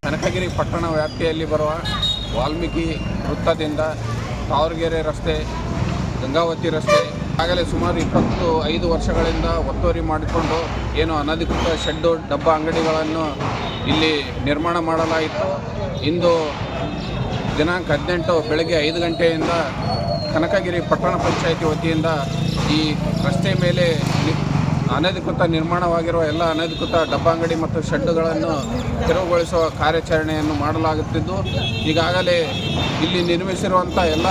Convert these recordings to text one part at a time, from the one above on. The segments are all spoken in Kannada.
ಕನಕಗಿರಿ ಪಟ್ಟಣ ವ್ಯಾಪ್ತಿಯಲ್ಲಿ ಬರುವ ವಾಲ್ಮೀಕಿ ವೃತ್ತದಿಂದ ತಾವರಗೆರೆ ರಸ್ತೆ, ಗಂಗಾವತಿ ರಸ್ತೆ ಆಗಲೇ ಸುಮಾರು 25 ವರ್ಷಗಳಿಂದ ಒತ್ತುವರಿ ಮಾಡಿಕೊಂಡು ಏನು ಅನಧಿಕೃತ ಶೆಡ್ಡು ಡಬ್ಬ ಅಂಗಡಿಗಳನ್ನು ಇಲ್ಲಿ ನಿರ್ಮಾಣ ಮಾಡಲಾಯಿತು. ಇಂದು ದಿನಾಂಕ 18 ಬೆಳಗ್ಗೆ 5 ಗಂಟೆಯಿಂದ ಕನಕಗಿರಿ ಪಟ್ಟಣ ಪಂಚಾಯಿತಿ ವತಿಯಿಂದ ಈ ರಸ್ತೆ ಮೇಲೆ ಅನಧಿಕೃತ ನಿರ್ಮಾಣವಾಗಿರುವ ಎಲ್ಲ ಅನಧಿಕೃತ ಡಬ್ಬ ಅಂಗಡಿ ಮತ್ತು ಶೆಡ್ಡುಗಳನ್ನು ತೆರವುಗೊಳಿಸುವ ಕಾರ್ಯಾಚರಣೆಯನ್ನು ಮಾಡಲಾಗುತ್ತಿದ್ದು, ಈಗಾಗಲೇ ಇಲ್ಲಿ ನಿರ್ಮಿಸಿರುವಂಥ ಎಲ್ಲ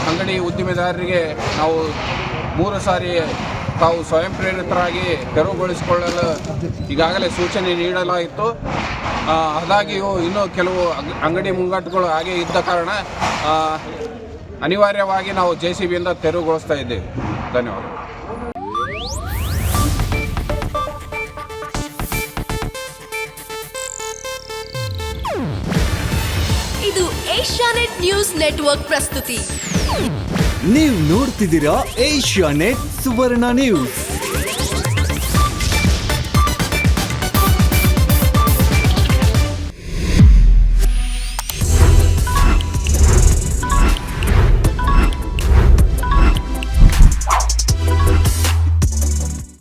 ಅಂಗಡಿ ಉದ್ದಿಮೆದಾರರಿಗೆ ನಾವು 3 ಸಾರಿ ತಾವು ಸ್ವಯಂ ಪ್ರೇರಿತರಾಗಿ ತೆರವುಗೊಳಿಸಿಕೊಳ್ಳಲು ಈಗಾಗಲೇ ಸೂಚನೆ ನೀಡಲಾಯಿತು. ಆದಾಗ್ಯೂ ಇನ್ನೂ ಕೆಲವು ಅಂಗಡಿ ಮುಂಗಟ್ಟುಗಳು ಹಾಗೆ ಇದ್ದ ಕಾರಣ ಅನಿವಾರ್ಯವಾಗಿ ನಾವು JCBಯಿಂದ ತೆರವುಗೊಳಿಸ್ತಾ ಇದ್ದೇವೆ. ಧನ್ಯವಾದ. ಇದು ಏಷ್ಯಾನೆಟ್ ನ್ಯೂಸ್ ನೆಟ್ವರ್ಕ್ ಪ್ರಸ್ತುತಿ. ನೀವು ನೋಡ್ತಿದ್ದೀರಾ ಏಷ್ಯಾನೆಟ್ ಸುವರ್ಣ ನ್ಯೂಸ್.